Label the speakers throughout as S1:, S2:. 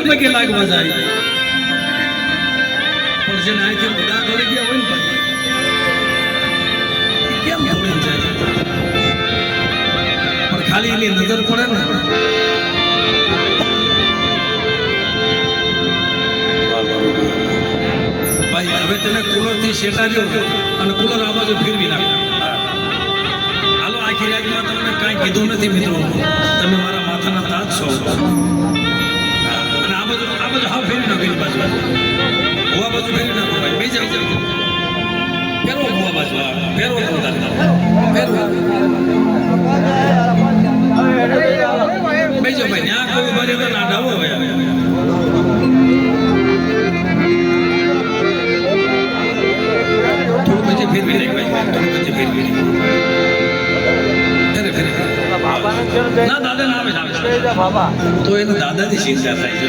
S1: પગે લાગવા જાય પણ જેને આથી બધા દોડી ગયા હોય ને ભાઈ કેમ દોડીને જાય પણ ખાલી એની નજર પડે ને ભાઈ હવે તમે કુલર થી શેટાડ્યો અને કુલર આ બાજુ ફેરવી નાખો હાલો આખી રાતમાં તમને કાંઈ કીધું નથી મિત્રો તમે મારા માથાના તાજ છો અને આ બાજુ હા ફેરવી નાખો એની બાજુ હોવા બાજુ ફેરવી નાખો ભાઈ બેસી જાવ ફેરવો હોવા બાજુ ફેરવો ફેરવો બેસી જાવ ભાઈ ત્યાં કોઈ બાજુ ના ડાવો હોય ફેરવી નહીં ભાઈ થોડું પછી ફેરવી ના દાદા ના આવે તો એને દાદાની ચિંતા થાય છે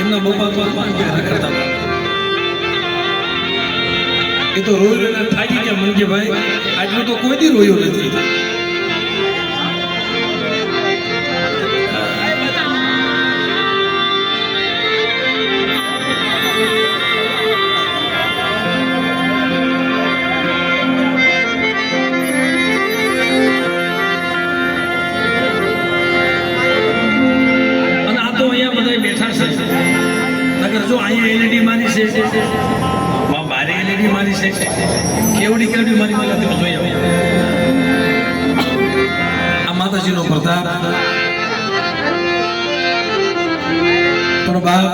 S1: એમના બપા કરતા એ તો રોયું થાકી ગયા મન કે ભાઈ આટલું તો કોઈ દી રોયું નથી જો અહીંયા એલઈડી મારી છે બારે એલઈડી મારી છે કેવડી કેવડી મારી મળે તમે જોઈ આ માતાજીનો પ્રતાપ પણ બાપ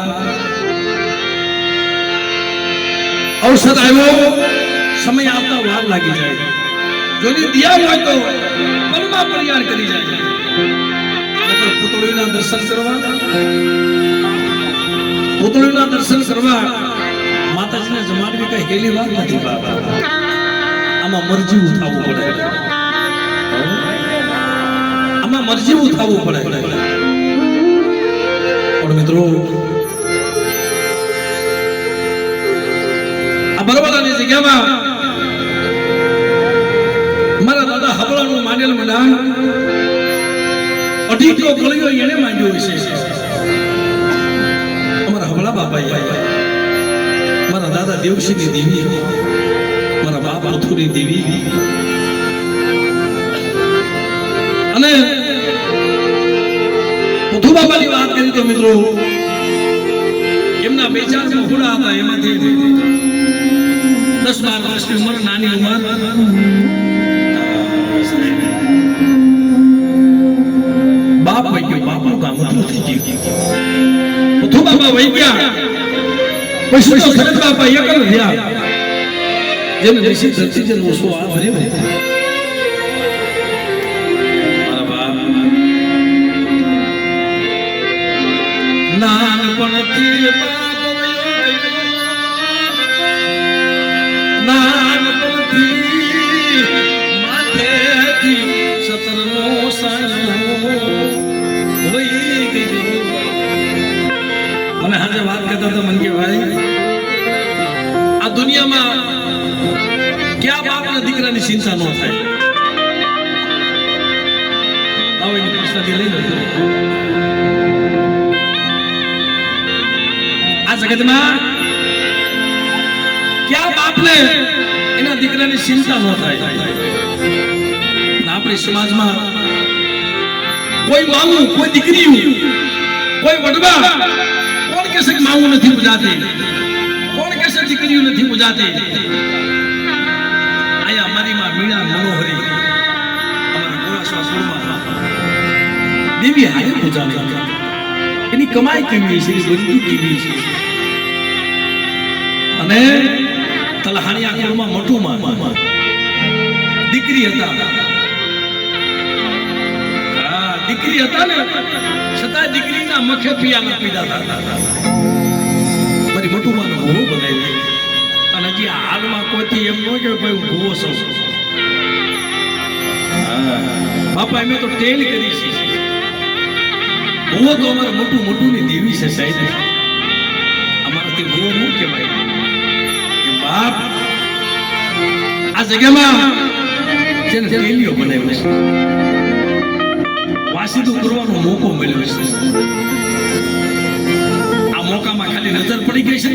S1: ઔષધ આવ્યો સમય આવતા વાર લાગી જાય જોની દિયા હોય તો મનમાં પરિયાર કરી જાય પુતળીના દર્શન કરવા પુતળીના દર્શન કરવા માતાજીને જમાડવી કઈ હેલી વાત નથી બાબા આમાં મરજી ઉઠાવવું પડે આમાં મરજી ઉઠાવવું પડે પણ મિત્રો આ બરોબરની જગ્યામાં મારા દાદા હબળાનું માંડેલ મેદાન અઢીકો ગળ્યો એને માંડ્યો છે હબળા બાપા મારા દાદા દેવસિંહની દેવી મારા બાપ મથુરની દેવી અને મથુ બાપાની વાત કરી તો મિત્રો એમના બે ચાર મફુડા હતા એમાંથી 10-12 વર્ષની ઉંમર નાની ઉંમર બાપ વહી ગયો બાપનું કામ મથું થઈ ગયું મથુ બાપા વહી ગયા પછી તો શરદ બાપા એકલ રહ્યા જેને દેશી ધરતી જે નોસો આ ભર્યો મારા બાપ નાનપણથી માથેથી 17નો સાયો હોઈ ગયો મને આજે વાત કરતા હતા મન કે ભાઈ આ દુનિયામાં ક્યાં બાપના દીકરાની ચિંતા ન થાય આવો એની પ્રશ્નથી લઈ લો આ જગતમાં ક્યાં બાપને એના દીકરાની ચિંતા ન થાય આપણી સમાજમાં કોઈ માવું કોઈ દીકરી કોઈ વડવા કોણ કહેશે કે માવું નથી પૂજાતી કોણ કહેશે દીકરીઓ નથી પૂજાતી આયા અમારી માં મીણા મનોહરી અમારા ગોરાસવા સુરમાં દેવી હારે પૂજા એની કમાઈ કેવી છે એની બધું કેવી છે અને તલહાણિયા કુળમાં મોટું દીકરી હતા દીકરી હતા ને છતાં દીકરીના મખે પિયા પીધા હતા મારી મોટું માનો ભૂવો બનાવી અને હજી હાલમાં કોઈથી એમ ન કે ભાઈ હું ભૂવો છું બાપા એમ તો ટેલ કરી છે ભૂવો તો અમારે મોટું ની દેવી છે સાહેબ અમારાથી ભૂવો ન કહેવાય બાપ આ જગ્યામાં છે ને ટેલીઓ બનાવ્યો છે વાસીદું કરવાનો મોકો મળ્યો છે. આ મોકામાં ખાલી નજર પડી ગઈ છે.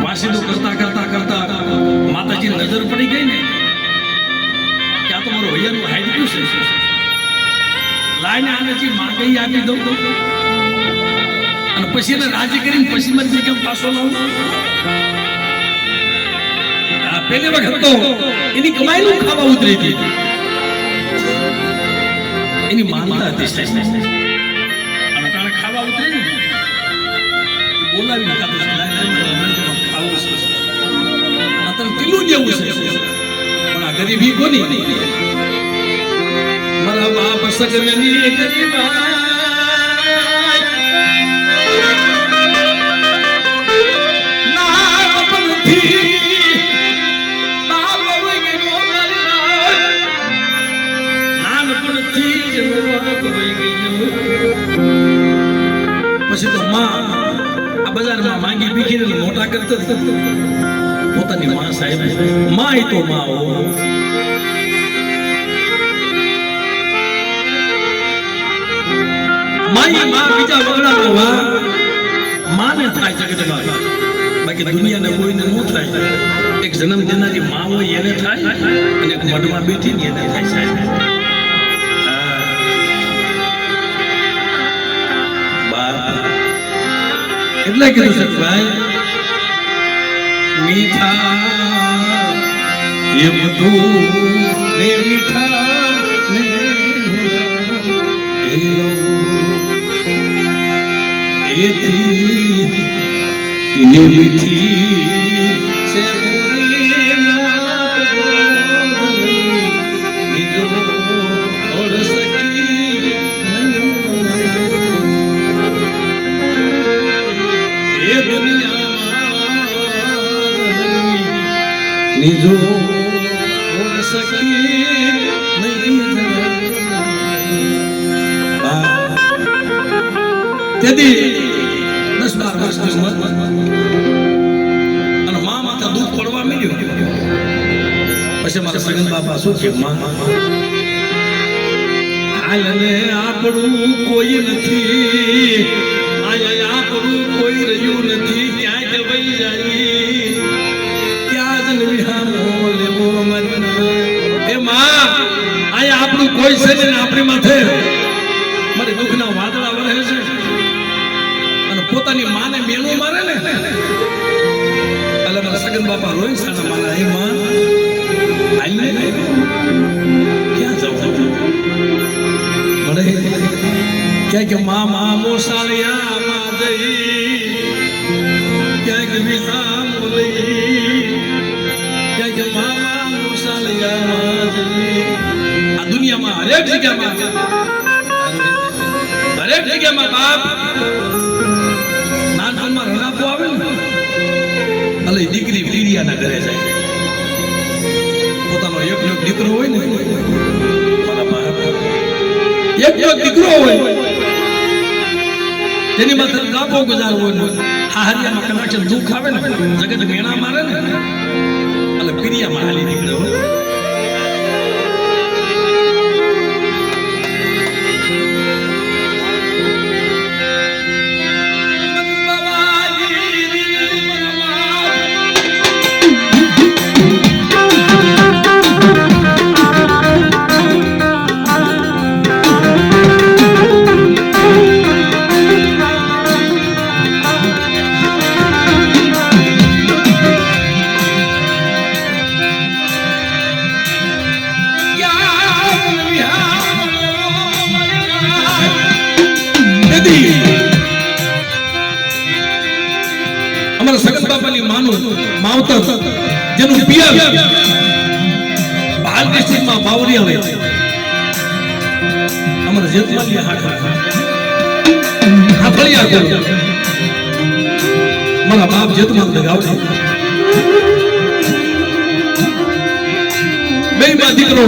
S1: વાસીદું કરતા કરતા કરતા માતાજી નજર પડી ગઈ ને કે આ તો મારો હૈયાનું હાઈટ ગયું છે. લાઈને આને જે માંગી આપી દઉં અને પછી એને રાજી કરીને પછી મને કેમ પાછો લાવું. પહેલી વખત તો એની કમાઈનું ખાવા ઉતરી હતી. એની માનતા હતી અને તારે ખાવા ઉતરે ને બોલાવીને ખાતું ખાવું છે અત્યારે કિલ્લું જેવું છે. પણ આ ગરીબી કોની? મારા બાપ સગનની ગરીબા પછી તો માં આ બજારમાં માંગી ભીખીને મોટા કરતા પોતાની માં સાહેબ માં તો માં હો. માય માં બીજા વગડાનો વા માને થાય જગતમાં, બાકી દુનિયાને કોઈને ન થાય. એક જન્મ દેનારી માં હોય એને થાય અને એક મઢમાં બેઠી ને એને થાય સાહેબ. એટલે કીધું છે ભાઈ મીઠા એ બધું ને મીઠા ને એથી મીઠી છે પૂરી નાત બોલી નીજો ઓર સકી એ દુનિયામાં નીજો ઓર સકી તેથી 10-12 વર્ષની ઉંમર અને મા માથે દુઃખ પડવા મળ્યું. પછી મારા સગન બાપા શું કે માં આયને આપણું કોઈ નથી, આય આપણું કોઈ રહ્યું નથી, ક્યાંય કે વહી જાય ત્યાં જ વિહામો લેવો મન. એ માં આય આપણું કોઈ છે ને આપણી માથે મારી દુઃખના વાદળા વરસે છે અને પોતાની માને મેણું મારે ને એટલે મારા સગન બાપા રોઈ સાના મારા એ માં આઈને ક્યાં જાઉં મળે ક્યાંક મામા મોસાળિયા માં જઈ ક્યાંક વિહામ લઈ ક્યાંક મામા મોસાળિયા માં જઈ. આ દુનિયામાં હરેક જગ્યામાં બાપ નાનપણમાં રણાપો આવે ને એટલે દીકરી વીડિયાના ઘરે જાય. પોતાનો એક દીકરો હોય ને મારા બાપ એક દીકરો હોય તેની માથે કાપો ગુજાર હોય ને હારિયામાં કદાચ દુઃખ આવે ને જગત મેણા મારે ને એટલે પીરિયામાં હાલી નીકળે હોય. અમારા સગન બાપાની માનું માવતર જેનું પિયર હાલ ડિસ્ટ્રિક્ટમાં બાવરિયા હોય અમારા જેતમાલી હાથળિયા ગયો મારા બાપ જેતમાલ ગાવડા બે માં દીકરો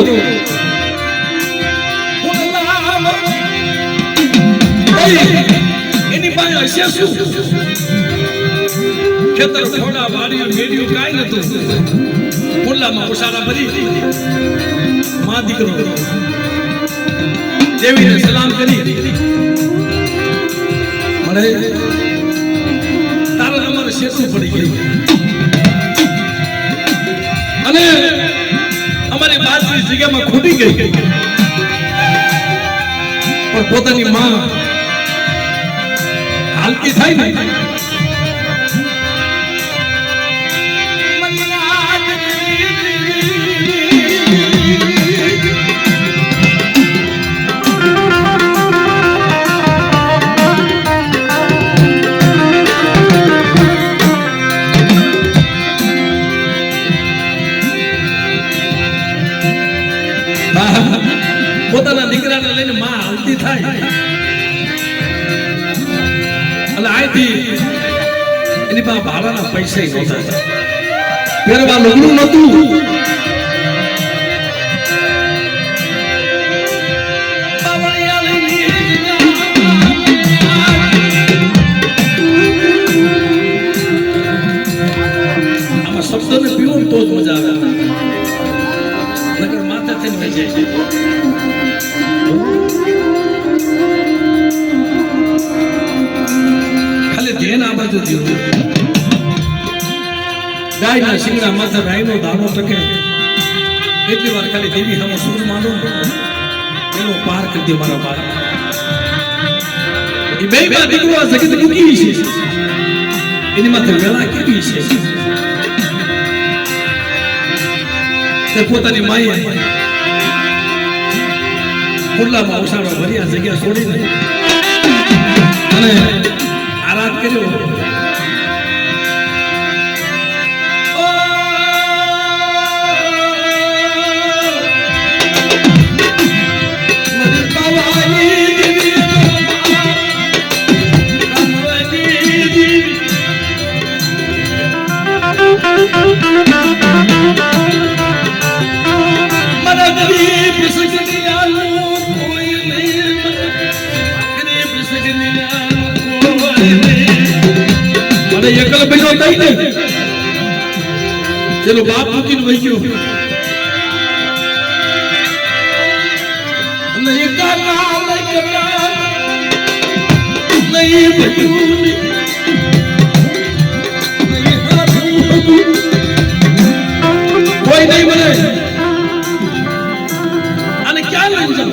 S1: એની પાસે હશે શું ખેતર થોડા વાડીઓ મેળ્યું કાંઈ નતું ખુલ્લામાં ઉસારા ભરી માં દીકરો દેવીને સલામ કરી મને તારા અમારે શેતું પડી ગયું અને અમારી બાજરી જગ્યામાં ખૂટી ગઈ પણ પોતાની માં હાલતી થાય ને પોતાના દીકરાને લઈને માં હાલતી થાય અને આથી એની પાસે ભાડાના પૈસા નહોતા પહેરવા લુગડું નહોતું આમાં શબ્દને પીવો તો જ મજા આવે નકર માથે થઈને વહી જાય ખાલી ધ્યાન આ બાજુ દીધું ગાયના શિંગડા માથે રાઈનો દાણો ટકે એટલી વાર ખાલી દેવી સામે સુર માનો એનો પાર કરી દે મારા પાર એ બે દીકરો આ જગત મૂકી છે એની માથે વેળા કેવી છે તે પોતાની માએ કુંડલામાં ઉછાળો ભરી આ જગ્યા છોડીને અને આરાધ કર્યો એકલ બન્યો થઈ ને ચલો બાપ મૂકીને વહી ગયો અને એકાના નહીં બન્યું કોઈ નહીં મને અને ક્યાં લઈ જાવ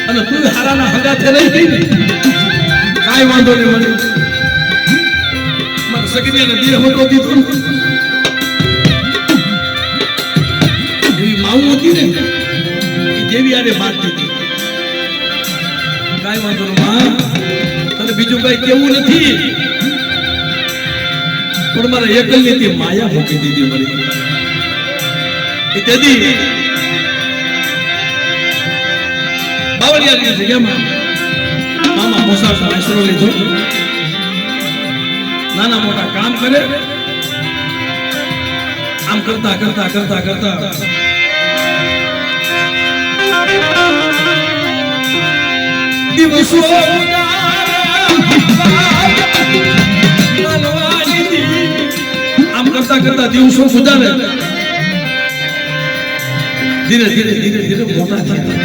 S1: અને તું હારાના હગા થે નહીં ગઈ ને કાંઈ વાંધો નહીં મને સગડીને દેહ હોતો દીધો એવી માવું હતી ને એ દેવી આને વાત દીધી કાંઈ વાંધો નહીં માં તને બીજું કઈ કેવું નથી પણ મારા એકલની તે માયા મૂકી દીધી મારી એ તેથી બાવળિયાની જગ્યામાં મામા મોસાળનો આશરો લીધો નાના મોટા કામ કરે આમ કરતા કરતા કરતા કરતા દિવસો આમ કરતા કરતા દિવસો ગુજારે ધીરે ધીરે ધીરે ધીરે મોટા થયા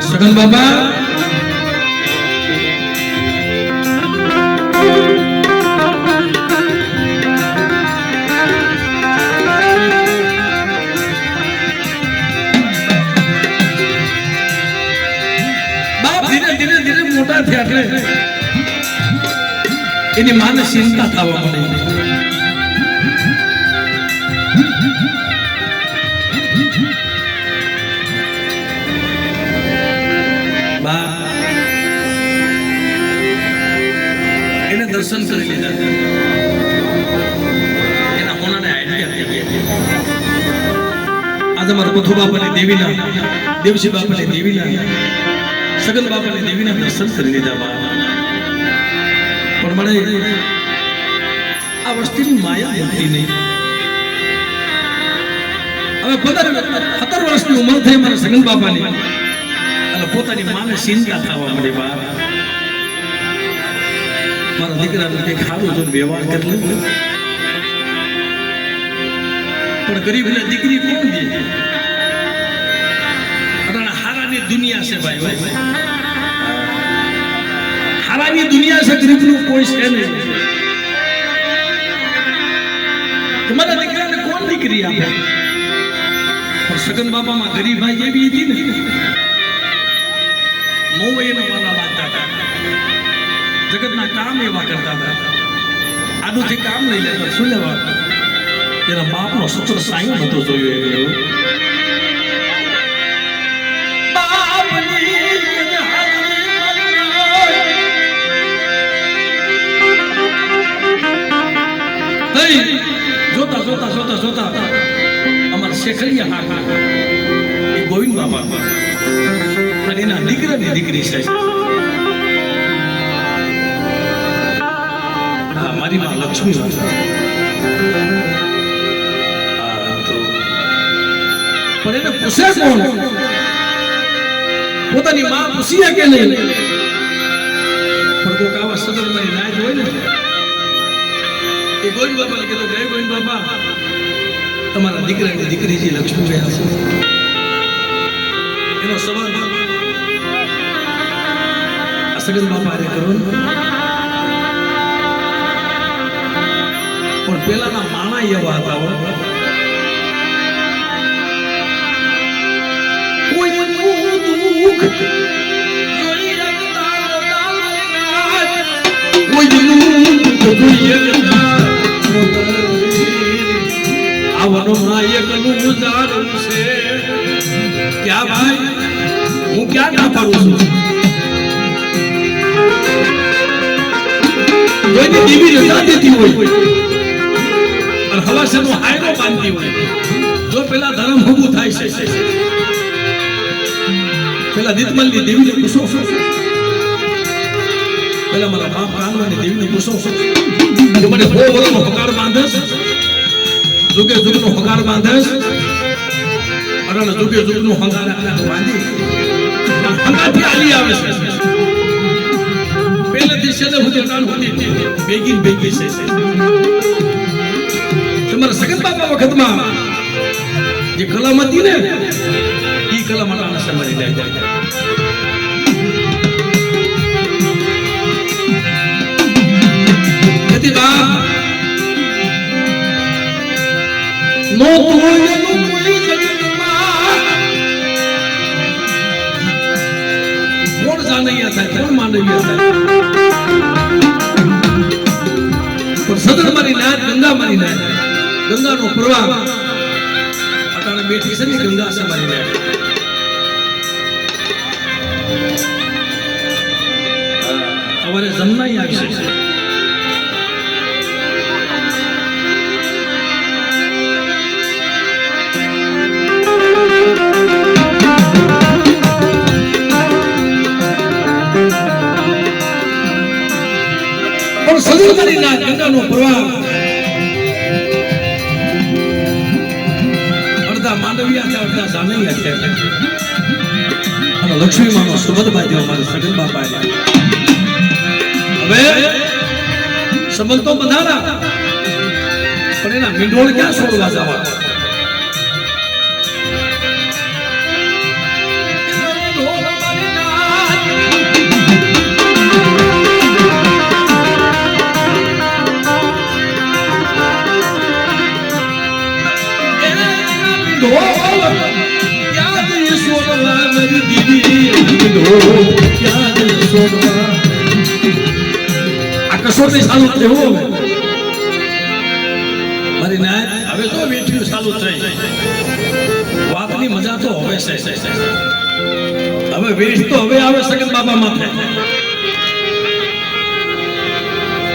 S1: સગન બાબા મોટા થયા એટલે એની માને ચિંતા થવા માંડી એને દર્શન કરી લીધા એના હોનાને આઈડિયા થઈ ગયા આજે મારા કુથુ બાપાની દેવીના દેવસી બાપાની દેવીના સગન બાપાની દેવીના દર્શન કરી લીધા પણ મને આ વસ્તુની માયા હતી નહીં હવે 17 વર્ષની ઉંમર થઈ મારા સગન બાપાની અને પોતાની માને ચિંતા થવા મળી મારા દીકરાને કંઈક સારું જો વ્યવહાર કરી લે પણ ગરીબને દીકરી કોણ દે? અટાણે હારાની દુનિયા છે ભાઈ, હારાની દુનિયા છે, ગરીબનું કોઈ છે નહીં. તમારા દીકરાને કોણ દીકરી આપે? પણ સગન બાપામાં ગરીબાઈ એવી હતી ને, મોવૈયાનો વાલા લાગતા હતા, જગતના કામ એવા કરતા હતા. આડુથી કામ લઈ લેતા, શું લેવા? એના બાપનો સત્ર સાયો નતો જોયો એવો. જોતા જોતા જોતા જોતા અમારા શેખરિયા હા એ ગોવિંદ બાપા અને એના દીકરાની દીકરી છે. હા, મારી માં લક્ષ્મી પણ એને પૂછે કોણ? પોતાની માં પૂછીએ કે નહીં? પણ કોઈક આવા સદર મારી નાય હોય ને, એ ગોવિંદ બાપાને કીધું કે ગોવિંદ બાપા, તમારા દીકરાની દીકરી જે લક્ષ્મી રહ્યા છે એનો સંબંધ આ સગન બાપા હારે કરો ને. પણ પેલાના માણા એવા હતા, કોઈનું દુઃખ જોઈ શકતા આવનમાં એકલું ગુજારું છે. ક્યાં ભાઈ, હું ક્યાં ના પાડું છું? કોઈની દેવી રજા દેતી હોય અને હવાસનો હાયરો બાંધતી હોય, જો પેલા ધર્મ ભૂગું થાય છે, પેલા દીતમલની દેવીને પૂછો, પેલા મારા બાપ કાનવાની દેવીને પૂછો કે મને બહુ વર્ષનો હકાર બાંધે છે, જુગે જુગનો હકાર બાંધે છે, અને જુગે જુગનો હકાર બાંધી હંગાથી આલી આવે છે. પહેલેથી છે ને હું કાન હોતી ભેગી ભેગી છે. તમારા સગન બાપા વખતમાં જે કલમ હતી ને, એ કલમ અટાણે સમરી જાય. નો કોઈ કોણ જાનૈયા થાય, કોણ માનવીયા થાય? પણ સદર મારી નાથ, ગંગા મારી નાથ, ગંગાનો પ્રવાહ અટાણે બેઠી છે ને, ગંગા છે મારી નાથ. અમારે જમનાઈ આવી છે. ગંગાનો પ્રવાહ અડધા માંડવિયા છે, અડધા જાનૈયા છે. અને લક્ષ્મી માનો સંબંધ બાંધ્યો મારા સગન બાપાએ. હવે સંબંધ તો બંધાણા, પણ એના મીંડોળ ક્યાં છોડવા જવા? મારી નાય હવે તો વેઠ્યું ચાલુ થઈ. વાતની મજા તો હવે છે, હવે વેઠ તો હવે આવે સગન બાબા માથે.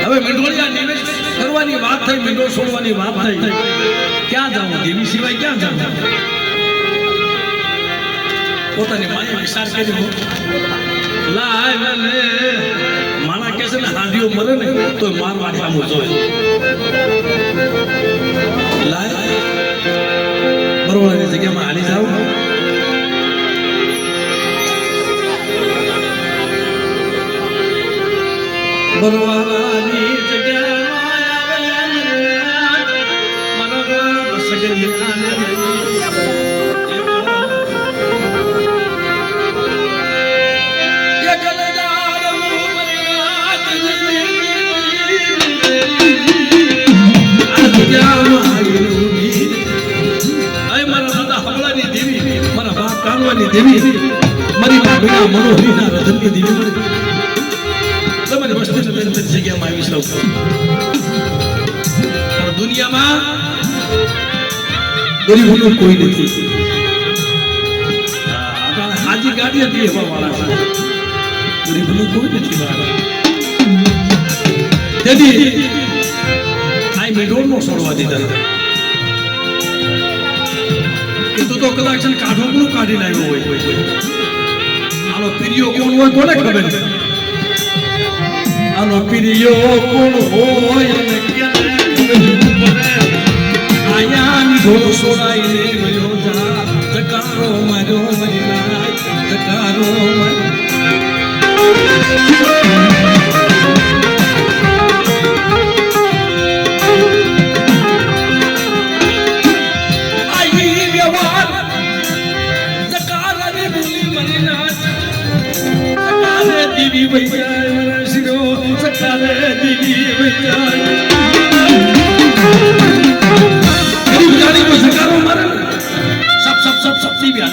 S1: હવે મીંડોળિયા નિવેશ કરવાની વાત થઈ, મીંડોળ છોડવાની વાત થઈ. ક્યાં જાવું? દેવી સિવાય ક્યાં જાવું? પોતાની માએ વિચાર કર્યો, લાય મને માણા કે છે ને હાંડીઓ મરે ને તો મારવા સામું જોઈએ. લાય બરોબરની જગ્યામાં હાલી જાવ. બરોબરની જગ્યામાં આવે મારા સગન દેવી મારી બાબુના મનોહરીના રતનની દેવી મળી તમારી વસ્તુને લઈને બધી જગ્યામાં આવી સૌ પણ દુનિયામાં ગરીબોનું કોઈ નથી હાજી ગાડી હતી એવા વાળા છે ગરીબોનું કોઈ નથી વાળા તેથી આ મેડોર નો છોડવા દીધા તો કદાચ છે કાઢોકનું કાઢી લાવ્યો હોય આનો પીરિયો કોણ હોય કોને ખબર છે આનો પીરિયો કોણ હોય અને આયાની ઢોલ સોડાઈને ગયો જા જકારો માર્યો મહિના જકારો દીવી ભૈયા શિરો સકારે દીવી ભૈયા ગરીબ જાણી કો સકારો મારે સબ દીવી આ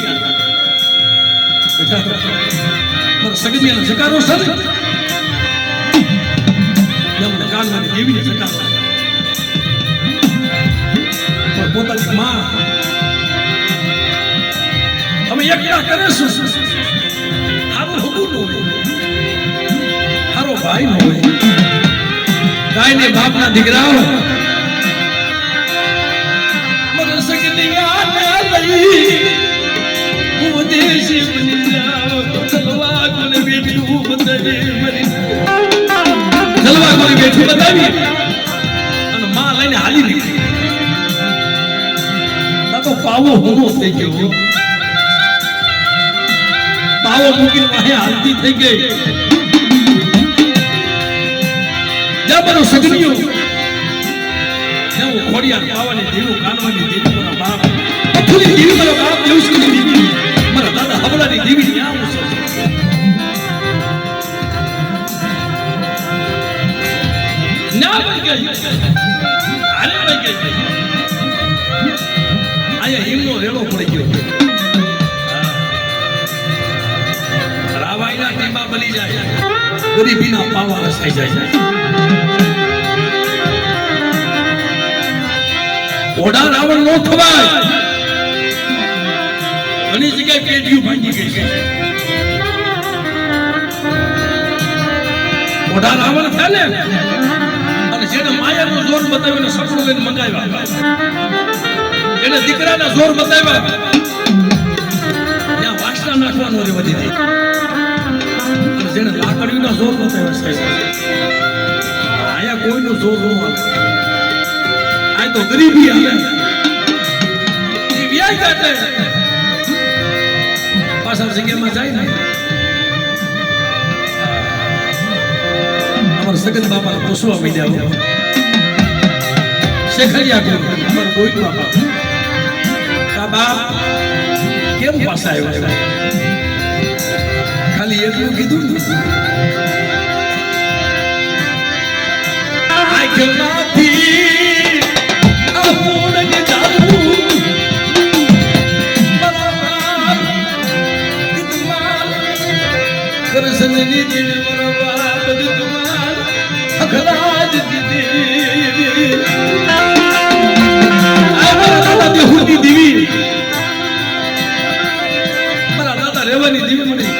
S1: બેટા મારા સગીયાનો સકારો સર જમને કાનમાં દેવીને સકારો પણ પોતાની માં અમે એકલા કરે શું હારું હુકુમ હોય હારો ભાઈ ન હોય ગાયને બાપના દીકરાઓ મગર સગનિયાને લઈ ઉદેશી બની જાઓ જલવા કોને બેઠું બતાવી મરી જલવા કોને બેઠું બતાવી અને માં લઈને હાલી નીકળી તો પાવો હોનો થઈ ગયો પાવો મૂકીને વાહે હાલતી થઈ ગઈ જબરો સગનિયો જેવું ખોડિયાર પાવાની દેવું કાનવાની દેવી મારા બાપ પથુલી દેવી મારા બાપ દેવસ્કની દેવી મારા દાદા હબલાની દેવી ન્યા હું છું ના બની ગઈ હારે બની ગઈ આયા હિમનો રેલો પડી ગયો રાવાઈના ટીમા બની જાય ગરીબીના પાવા રસાઈ જાય ઓડા રાવણ નો થવાય ઘણી જગ્યાએ પેઢીઓ ભાંગી ગઈ છે ઓડા રાવણ થાય ને અને જેને માયાનો જોર બતાવીને સપનું લઈને મંગાવ્યા એને દીકરાના જોર બતાવ્યા ત્યાં વાસના નાખવાનો રેવા દીધી અને જેને લાકડીના જોર બતાવ્યા સાહેબ આયા કોઈનો જોર ન આવે આ તો ગરીબી આવે એ વ્યાજ કાઢે પાછા જગ્યામાં જાય ને અમારા સગન બાપાને પૂછવા માંડ્યા શેખરિયા કોણ અમારા કોઈ બાપા કા બાપ કેમ પાછા આવ્યા ખાલી એટલું કીધું ને આ કેનાથી મારા દાદા રેવાની દેવી મળી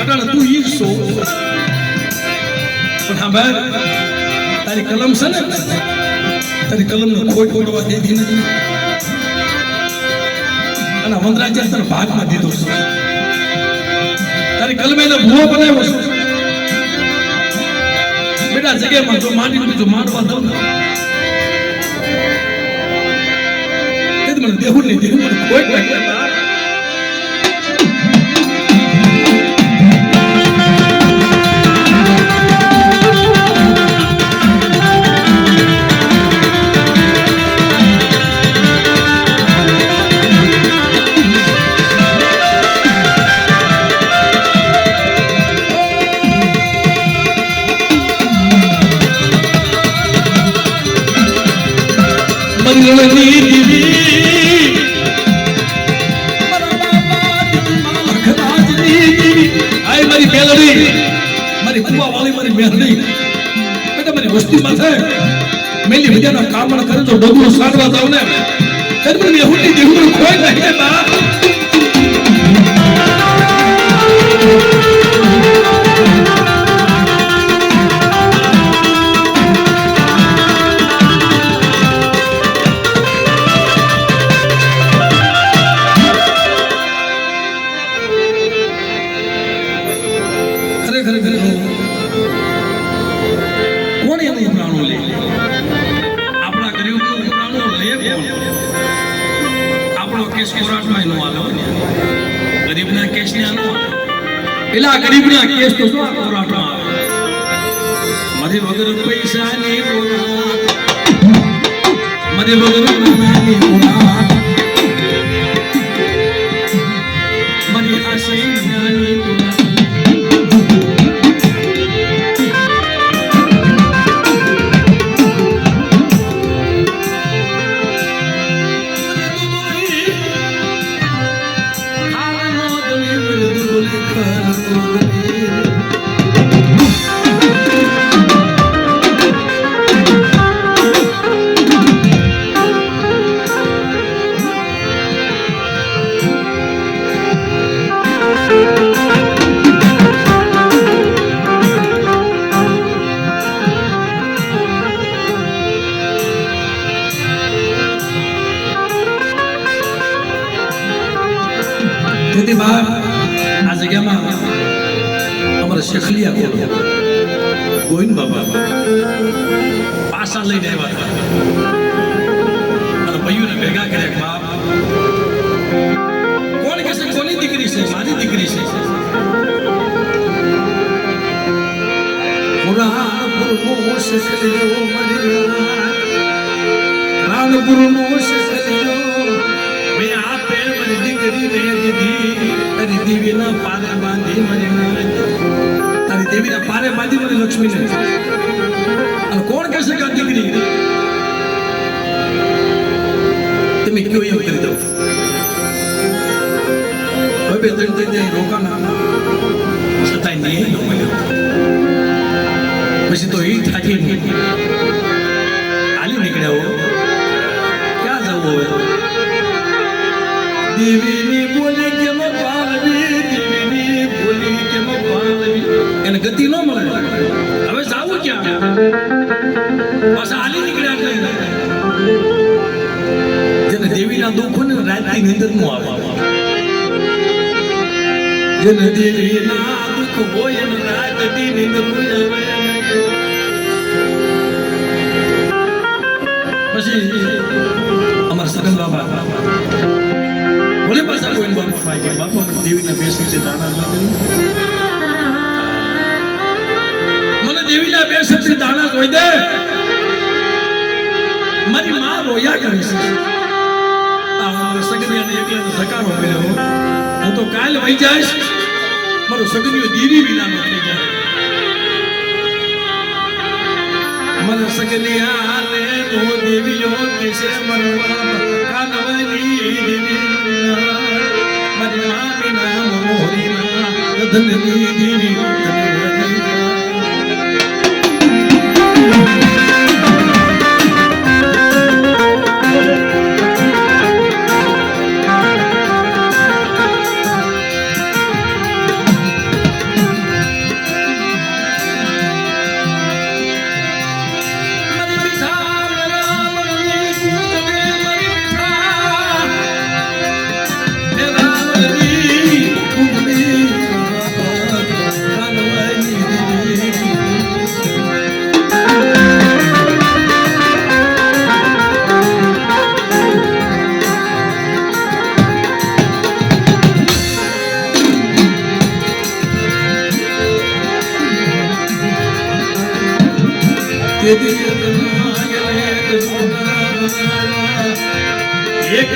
S1: અટાણે તું ઈ છો પણ હા ભાઈ તારી કલમ છે ને તારી કલમ નો કોઈ ખોડવા દેતી નથી અને વંદરાજે તને ભાગમાં દીધો છે તારી કલમે એને ભૂવો બનાવ્યો છે બેટા જગ્યામાં જો માંડી બીજું માંડવા દઉં ને તે મને દેવું નહીં દેવું મને કોઈ મંગળની દીવી મારા બાપા બધી મારી કુવા વાળી મારી મેહડી બેટા મારી વસ્તી માથે મેલી વિદ્યાનો કામણ કરે તો ડગલું સાડવા જાવ ને ત્યારે મને હુટી દેવું કોઈ નહીં બા પેલા ગરીબના કેસ તો શું કોરાટમાં આવે મરે વગર પૈસાની કોરાટ મરે વગર પૈસાની કોરાટ મરે આશયની કોરાટ આ જગ્યામાં અમારા શેખલિયા ગોવિંદ બાબા પાસા લઈને આવ્યા હતા અને ભાઈઓને ભેગા કર્યા બાપ કોણ કહેશે કોની દીકરી છે મારી દીકરી છે રાણપુરનો શેખલિયો રાણપુરનો શેખલિયો મેં આપે મારી દીકરી મેં દીધી તારી દેવીના પારે બાંધી મને તારી દેવીના પારે બાંધી મને લક્ષ્મીને અને કોણ કહેશે કે દીકરી તમે કયો એમ કરી દો હવે ત્રણ રોકાના છતાંય નહીં મળ્યો પછી તો એ થાકી હાલી નીકળ્યા ક્યાં જવું હવે દેવીની બોલી કેમ પાલવી દેવીની બોલી કેમ પાલવી એને ગતિ ન મળે હવે જાવું ક્યાં પાછા હાલી નીકળ્યા જેને દેવીના દુઃખો ને રાતની નિંદર નું આવે જેને દેવીના દુઃખ હોય ને રાતની નિંદર નું આવે પછી અમારા સગન બાબા બોલે પાછા કોઈ બાપા ભાઈ કે બાપા દેવીના બેસી છે દાણા મને દેવીના બેસી છે દાણા જોઈ દે મારી માં રોયા કરે છે આ સગનિયાને એકલાને ધકારો કર્યો હું તો કાલ વહી જઈશ મારો સગનિયો દેવી વિનાનો થઈ જાય મને સગનિયાને તો દેવીઓ કેસે મરવા કાનવની દેવી મારી મામી નામ મોરીના ધનની દેવી એક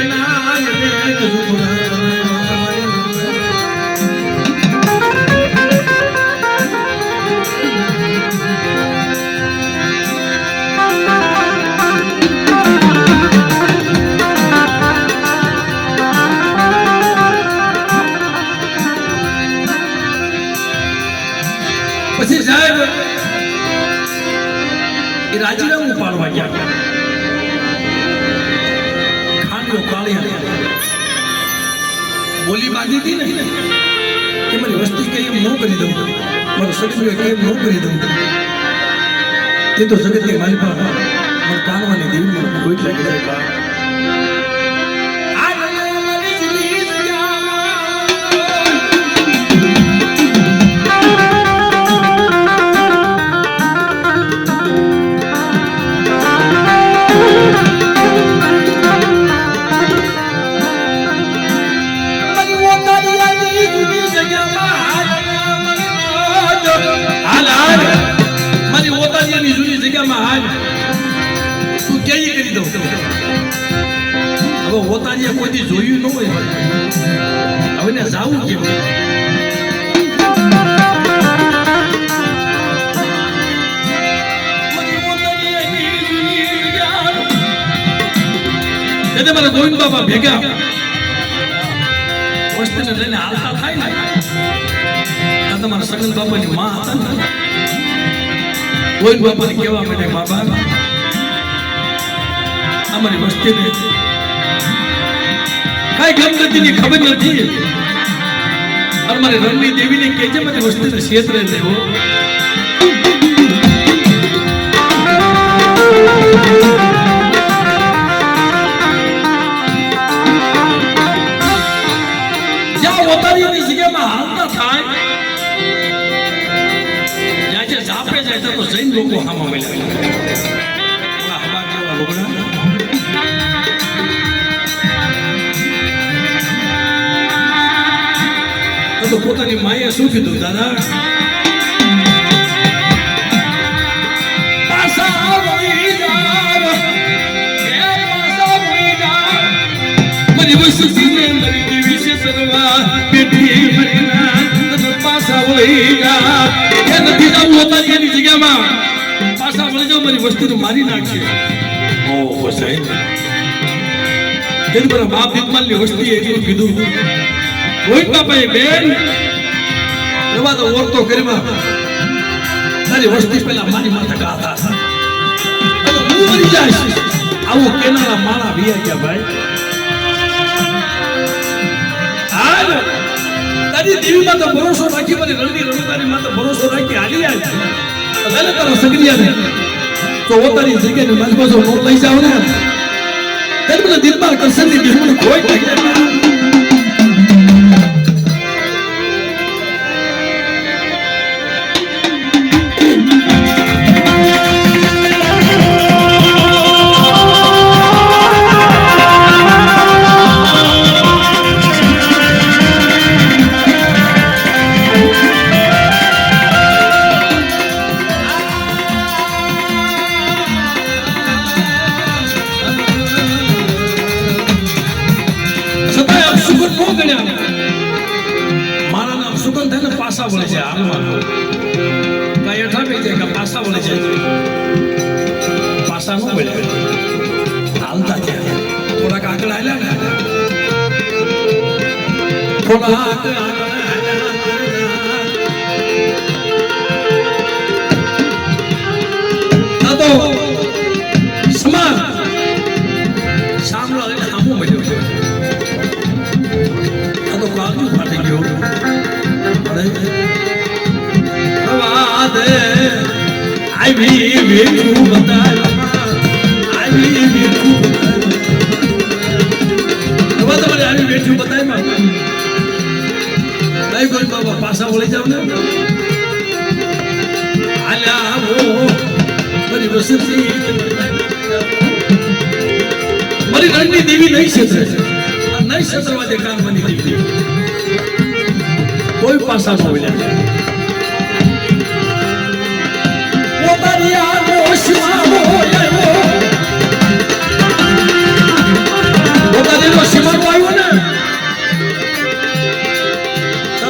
S1: વાણિયા બોલી બાંધી હતી ને કે મારી વસ્તી કઈ એમ ન કરી દઉં, મારું સગીઓ કઈ એમ ન કરી દઉં, તે તો જગતની માલિકા મને કાનવાની દેવી કોઈ લાગી જાય બા. હવે ઓતાજીએ કોઈ જોયું ન હોય, હવે ને જાવું કેમ? મારા ગોવિંદ બાપા ભેગા વસ્તીને લઈને હાલતા થાય ને, તમારા સગન બાપાની માં હતા ને, ગોવિંદ બાપાને કહેવા માટે બાપા અમારી વસ્તીને કઈ ગમગતિની ખબર નથી, અને મારી રણની દેવીને કહેજે મારી વસ્તીને ક્ષેત્રે લેવો. જ્યાં ઓતારીની જગ્યામાં હાલતા થાય જ્યાં જે જાપે જાય તો જૈન લોકો હામાં મળ્યા હવા જેવા લોકોના તો પોતાની માએ શું કીધું? દાદા મારી વસ્તીને મારી દેવી છે સરવા બેટી પાછા વળી જા, એ નથી જાવું હોતા એની જગ્યામાં પાછા વળી જાવ, મારી વસ્તીને મારી નાખશે. ઓહો સાહેબ, મારા બાપ દીકમાલની વસ્તીએ એટલું કીધું. કોઈ બાપાએ બેન એવા તો ઓરતો કરીમાં તારી વસ્તી પેલા મારી માથે ગાતા હતા, હું મરી જાય આવું કેનારા માળા વિયા ગયા ભાઈ. તારી દેવીમાં તો ભરોસો રાખી, મારી રણની રણુકારી માં તો ભરોસો રાખી હાલી આવે તારો સગરિયાને તો ઓતારી જગ્યાને મારી બાજુ નો લઈ જાવ ને, ત્યારે મને દિલમાં કરશનની દેવીને કોઈ થાય. મારા નામ સુગંધ થાય ને પાસા વળે છે, હાલમાં કઈ અઠા પી જાય કે પાસા વળે છે, પાસા ન વળે હાલતા ત્યાં થોડાક આગળ આવ્યા ને થોડાક તો સમાન સાંભળો સામું મળ્યો છે, કાજુ ફાટી ગયો. આવી વેઠું બતાય, આવી વેઠું બતાય, તમારે આવી વેઠું બતાય માં કઈ કોઈ બાબા પાછા વળી જાવ ને આલ્યા આવો મારી વસતી મારી રણની દેવી નહીં ક્ષેત્રે નહીં ક્ષેત્રમાં જે કામ બની દેવી કોઈ પાસા ન હોય.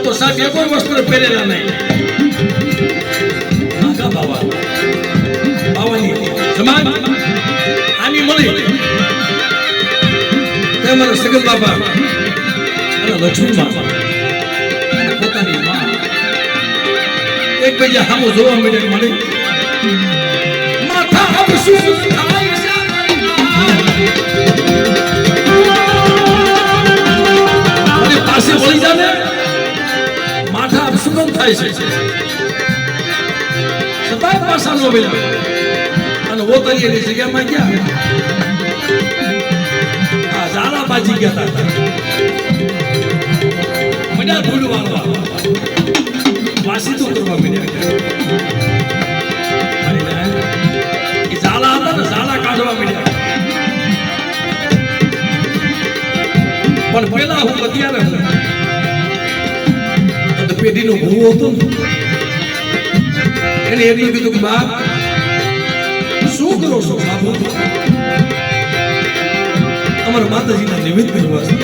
S1: તો સાહેબ કોઈ વસ્ત્ર પહેરેલા નહીં, બાવાની સમાન આની મળી મારા સગન બાપા અને લક્ષ્મી બાપા અને પોતાની માં એકબીજા સામું જોવા મળી માથા થાય છે છતાં પાછા નો વેલા અને ઓતરીએની જગ્યામાં ગયા આ ઝાલા બાજી ગયા હતા મજા ભૂલ વાળવા વાસી તો કરવા મળ્યા એ ઝાલા હતા ને ઝાલા કાઢવા મળ્યા પણ પેલા હું અત્યારે પેઢીનો ભૂવો હતો ને એને એટલું કીધું કે બાપ શું કરો છો બાપુ અમારા માતાજીના નિમિત્ત કરવા છે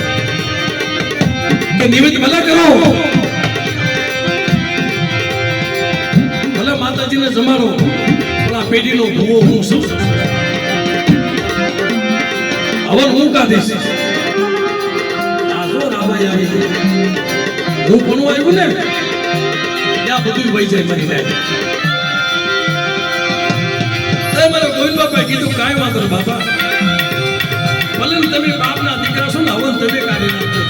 S1: કે નિમિત્ત ભલે કરો ભલે માતાજીને જમાડો પણ આ પેઢીનો ભૂવો હું સૌ હવે હું કાઢીશ હું કોનું આવ્યું ને ત્યાં બધું વહી જાય મારી લાયક મારા ગોવિંદ બાપા કીધું કાંઈ વાંધો ને બાપા ભલે તમે બાપના દીકરા છો ને હવે તમે કાઢી નાખજો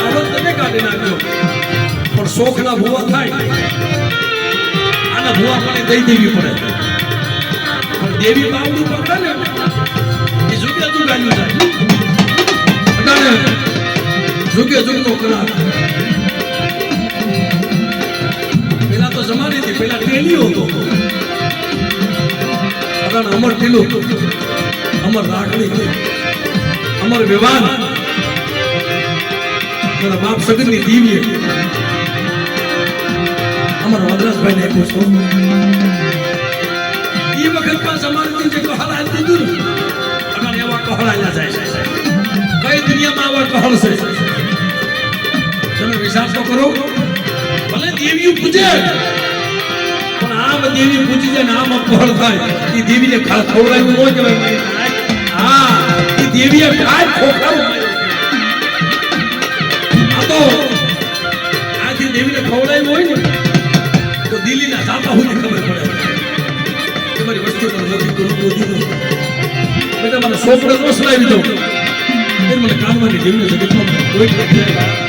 S1: હવે તમે કાઢી નાખજો પણ શોખના ભૂવા થાય આના ભૂવા પણ દઈ દેવી પડે પણ દેવી બાવડું પડે ને એ જુગે તું ગાયું જાય જુગે જુગનો કલાક પેલા તો જમાની હતી પેલા ટેલીઓ હતો અમર ટીલો અમર રાખડી અમર વિવાન મારા બાપ સગનની દીવી અમર વદરાજભાઈ ને પૂછો એ વખતમાં જમાની જે કહળ આવતી હતું અને એવા કહળાયા જાય કઈ દુનિયામાં આવા કહળ છે તમે વિચાર તો કરો ભલે દેવીઓ પૂજે પણ આમ દેવી પૂજી જાય ને આમ કહળ થાય એ દેવીને ખવડાવ્યું ન કહેવાય હા એ દેવીએ કાંઈ ખોખારું આ તો આથી દેવીને ખવડાવ્યું હોય ને તો દિલ્હીના ધાપા હોય ખબર પડે તમારી વસ્તુ પર નથી કરું બેટા મને સોપડે નો સલાવી દો મને કાનવાની દેવીને જગતમાં કોઈ નથી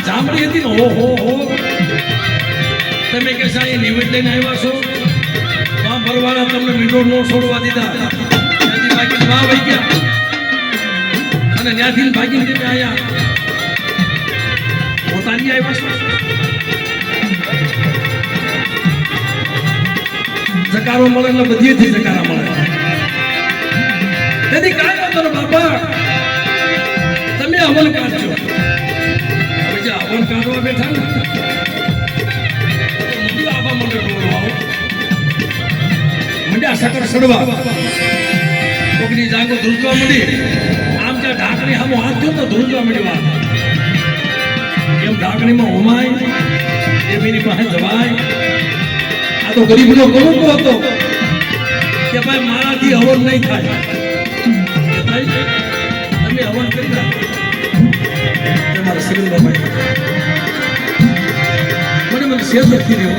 S1: જામડી હતી ને હો તમે કે સાહેબ નિવેદ લઈને આવ્યા છો માં ભરવાના તમને મીઠો નો છોડવા દીધા ત્યાંથી ભાગીને માં વહી ગયા અને ત્યાંથી ભાગીને તમે આવ્યા પોતાની આવ્યા છો જકારો મળે એટલે બધીથી જકારા મળે તેથી કાંઈ વાંધો બાપા તમે અમલ કાઢજો કાઢવા બેઠા ને આવા મંડ્યા સકર સડવા કોકની જાગો ધ્રુજવા મળી આમ ત્યાં ઢાકણી સામો હાથ થયો તો ધ્રુજવા મળી વાત એમ ઢાકણીમાં હોમાય એમ એની પાસે જવાય આ તો ગરીબનો ગણુકો હતો કે ભાઈ મારાથી હવન નહીં થાય તમે હવન કરી નાખો તમારા સગન બાબા મને શેર નથી રહ્યો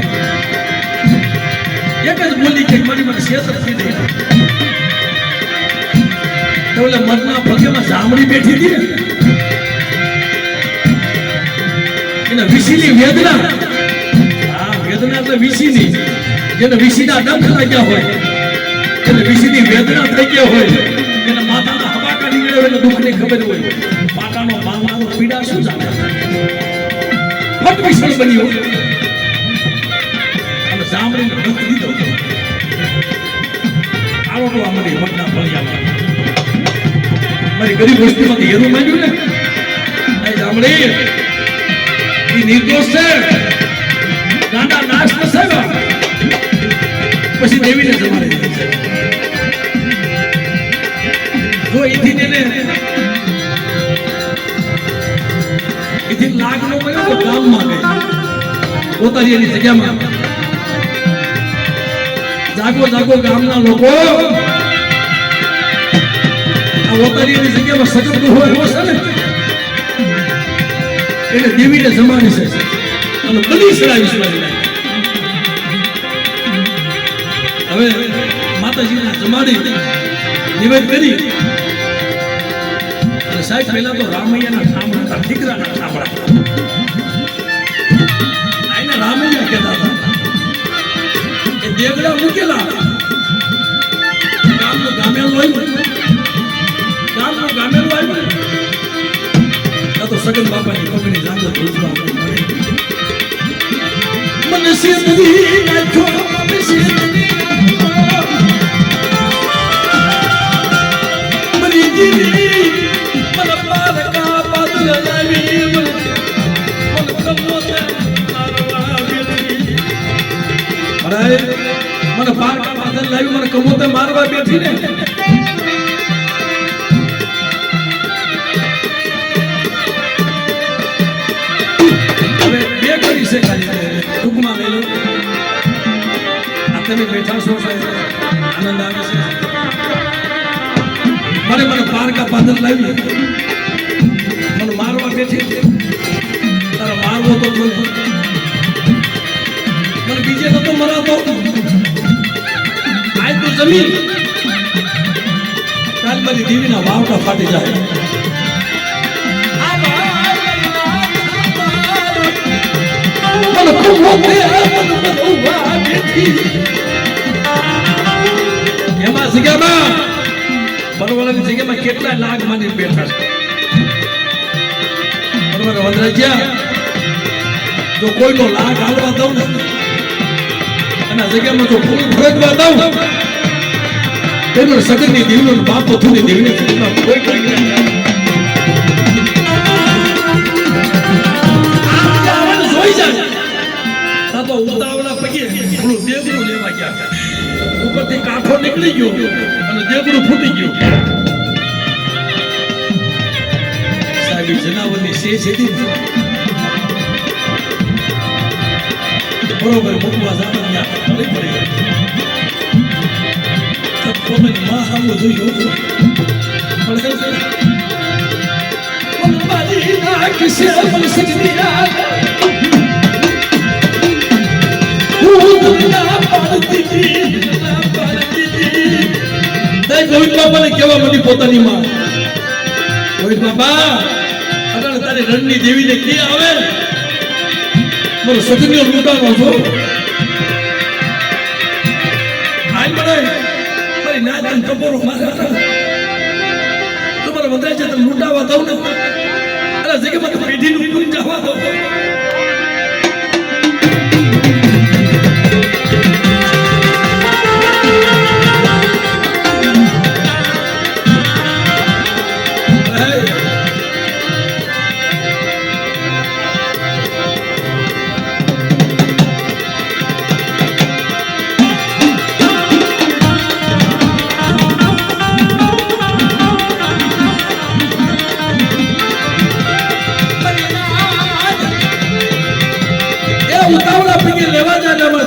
S1: એક જ બોલી કે મને શેર નથી રહ્યો એટલે મનના ભગ્યમાં જામડી બેઠી હતી ને એના વિશીની વેદના હા વેદના તો વિશીની જેને વિશીના ડંખ લાગ્યા હોય જેને વિશીની વેદના થઈ ગયા હોય એને માતાના હવાકા નીકળ્યો એટલે દુઃખની ખબર હોય માતાનો મામાનો પીડા શું જાણે ફટ વિષય બન્યો જામડીને ડંખ દીધો આવો તો અમારી મનના ફળિયામાં મારી ગરીબ વસ્તીમાંથી હેરું માંગ્યું ને એ જામડી એ નિર્દોષ છે ગાંડા નાશ થશે પછી દેવીને જમાડે જો એથી અહીંથી લાગ નો મળ્યો તો ગામમાં ગઈ પોતાની એની જગ્યામાં જાગો જાગો ગામના લોકો આ પોતાની જગ્યામાં સજગ હોય એવો છે ને એટલે દેવીને જમાડી છે અને બધી સડાવી હવે માતાજીને જમાડી નિવેદ કરી અને સાહેબ પહેલા તો રામૈયાના ઠામડા દીકરાના ઠામડા આઈને રામૈયા કહેતા હતા એ દેવડા મૂકેલા ગામનું ગામેલું આવ્યું તો સગન બાપાની પગની જાંગો ધોજવા મને સિદ્ધી નાખો મને સિદ્ધી મરી જીવી મને પારકા પાદલ લાવી મને કમોતે મારવા બેઠી મને પારકા પાદલ લાવી મને કમોતે મારવા બેઠી ને ટૂંકમાં લઈ લો તમે બેઠા છો આનંદ આવે છે મને પારકા પાદર લાવી મને મારવા બેઠી તારા મારવો તો મને બીજે નતો મરાતો આજ તો જમીન કાલ મારી દેવીના વાવટા ફાટી જાય એમાં જગ્યામાં બરોબરની જગ્યામાં કેટલા લાખ માની બેઠા છે બરોબર વંદરાજ્યા જો કોઈનો લાખ હાલવા દઉં ને અને જગ્યામાં જો ફૂલ ભરજવા દઉં તેનો સગનની દેવનો બાપ પથુની દેવને કોઈ કરી જોઈ જાય તો ઉતાવળા પગે પેલું દેવડું લેવા ગયા ઉપરથી કાંઠો નીકળી ગયો અને દેવડું ફૂટી ગયું સાહેબ જનાવરની સે સીધી બરોબર મૂકવા જવાનું પડી ગયું કોમેન્ટ માં સામું જોયું પણ મારી નાખ છે પણ સગની ગોવિંદ બાપાને કેવા મળી પોતાની માં ગોવિંદ બાપા અગર તારી રણની દેવીને કે આવે મારો સગનીઓ લૂંટાનો છો આઈ મને મારી નાચન ટપોરો મારે તમારે વધારે છે તમે લૂંટાવા દઉં ને અરે જગ્યામાં પેઢીનું લૂંટાવા દઉં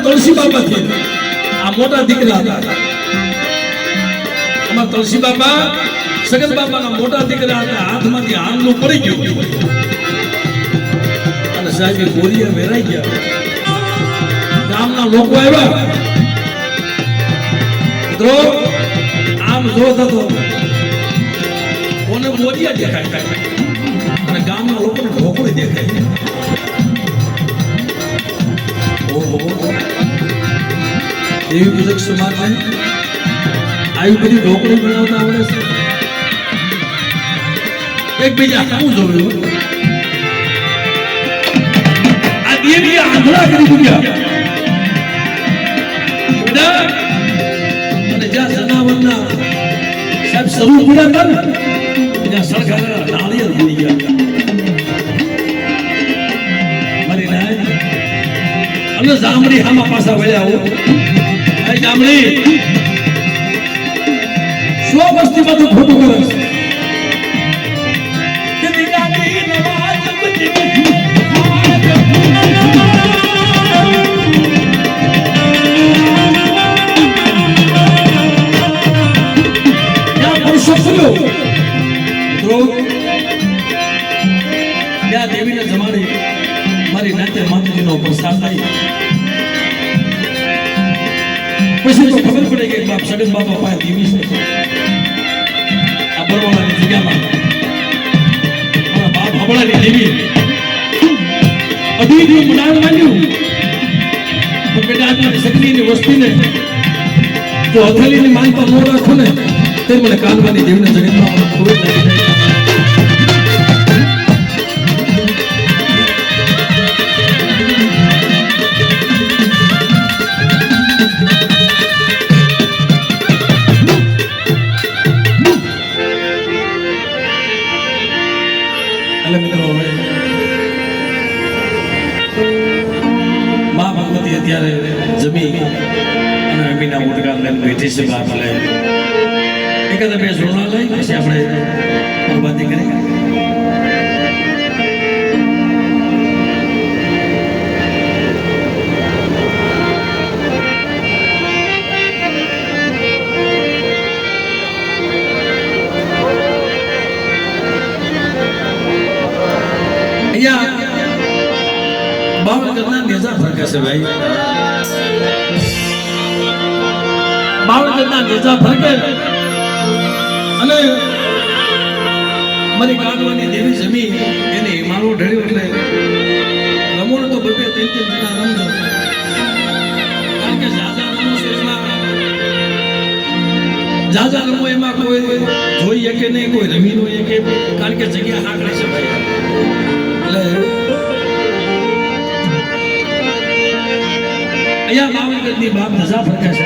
S1: તુલસી બાપા છે આ મોટા દીકરા હતા અમાર તુલસી બાપા સગન બાપાના મોટા દીકરા હતા હાથમાંથી આંગળું પડી ગયું અને સાહેબ ગોરીએ વેરાઈ ગયા ગામના લોકો આવ્યા મિત્રો આમ જો થતો કોને ગોરીયા દેખાય અને ગામના લોકોને ઢોકળી દેખાય દેવી પૂજક સમાજને આવી બધી ઢોકળી બનાવતા આવડે છે એકબીજા શું જોયું આ દેવી આંધળા કરી દીધા અને જ્યાં જનાવરના સાહેબ શરૂ પડ્યા હતા ને ત્યાં સરકારના નાળિયેર બની ગયા મારી નાય અને જામડી હામાં પાછા વળ્યા હો જામડી સો વસ્તીમાં તો ખોટું કરે છે પ્રસાદ થઈ પછી તો ખબર પડે કે બાપ સગન બાપા પાસે દેવી છે આ બરોડાની જગ્યામાં મારા બાપ હબળાની દેવી અઢી મનાણ માંડ્યું પણ બેટા આજની સગડીની વસ્તીને જો હથેળીની માનતા ન રાખો ને તે મને કાનવાની દેવને જગતમાં મને ખૂબ જ લાગી જાય. એટલે મિત્રો હવે મા ભગવતી અત્યારે જમી અને અમીના ઉદગાર લઈને બેઠી છે બાપ લે એકાદા બે જોડા લઈ પછી આપણે બરબાદી કરી. બાવળગઢના નેજા ફરકે છે ભાઈ, બાવળગઢના નેજા ફરકે અને મારી કાનવાની દેવી જમી એને હિમાલય ઢળ્યો એટલે રમોણ તો બબે ત્રણ જણા રમજો કારણ કે જાજા રમો છે એમાં જાજા રમો એમાં કોઈ જોઈ શકે નહીં, કોઈ રમી નો શકે કારણ કે જગ્યા હાકડી છે ભાઈ. એટલે અહીંયા બાવળગઢની બાપ ધજા ફરકે છે.